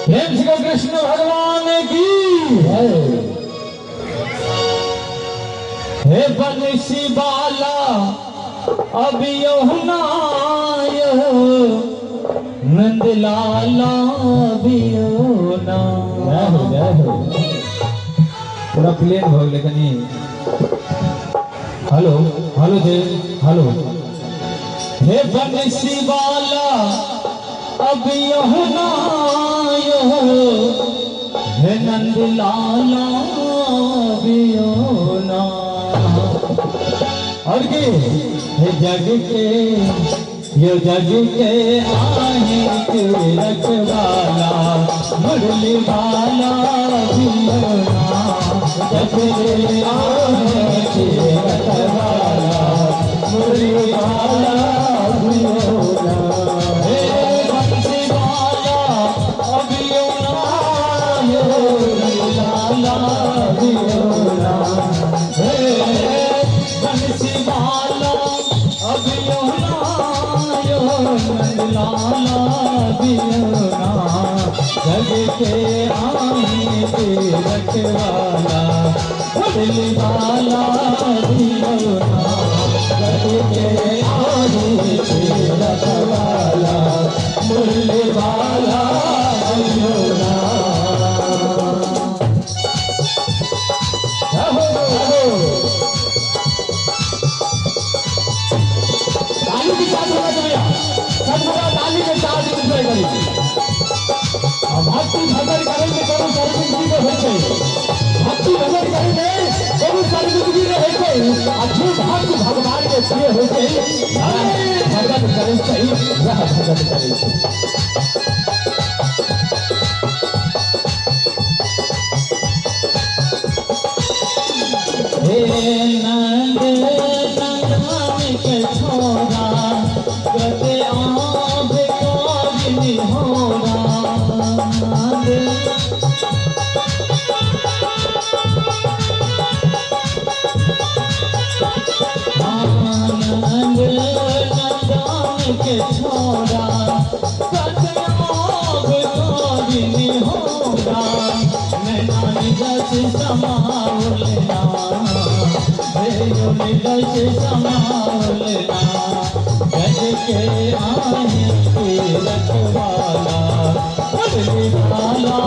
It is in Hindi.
प्रेम से कृष्ण भगवान की हे बंसी बाला अब यमुनाय नंद लाला बियोना। पूरा प्लेन हो लेकिन हेलो हेलो जी हेलो। हे बंसी बाला अब यमुनाय हे नंद लाला बियोना। और के हे जग के ये जग के आहे के रखवाला मुरली वाला बियोना। जग के आहे के रखवाला मुरली वाला बियोना। हे बंसी वाला अब यमुना लाला बियोना। हे बंसी वाला अब यमुना लाला बियोना। जग के आने के रखवाला मुरली वाला बियोना। जग के आने के रखवाला मुरली वाला बियोना। ताली के साथ होना चाहिए, सब लोग ताली के साथ एंजॉय करेंगे। अब भक्ति भजन करेंगे कौन सर्वजिंदगी में होते भक्ति भजन करेंगे कौन सर्वजिंदगी में होते अच्छे भक्त भगवान के प्रिय होते भजन करें चाहिए वह भजन करें। हे नंद नंदन के छोरा गते आब काजनी होरा। नंद नंदन के छोरा गते आब काजनी होरा। नैना निदस समावलना निदस समावलना। जग के आने के रखवाला मुरली वाला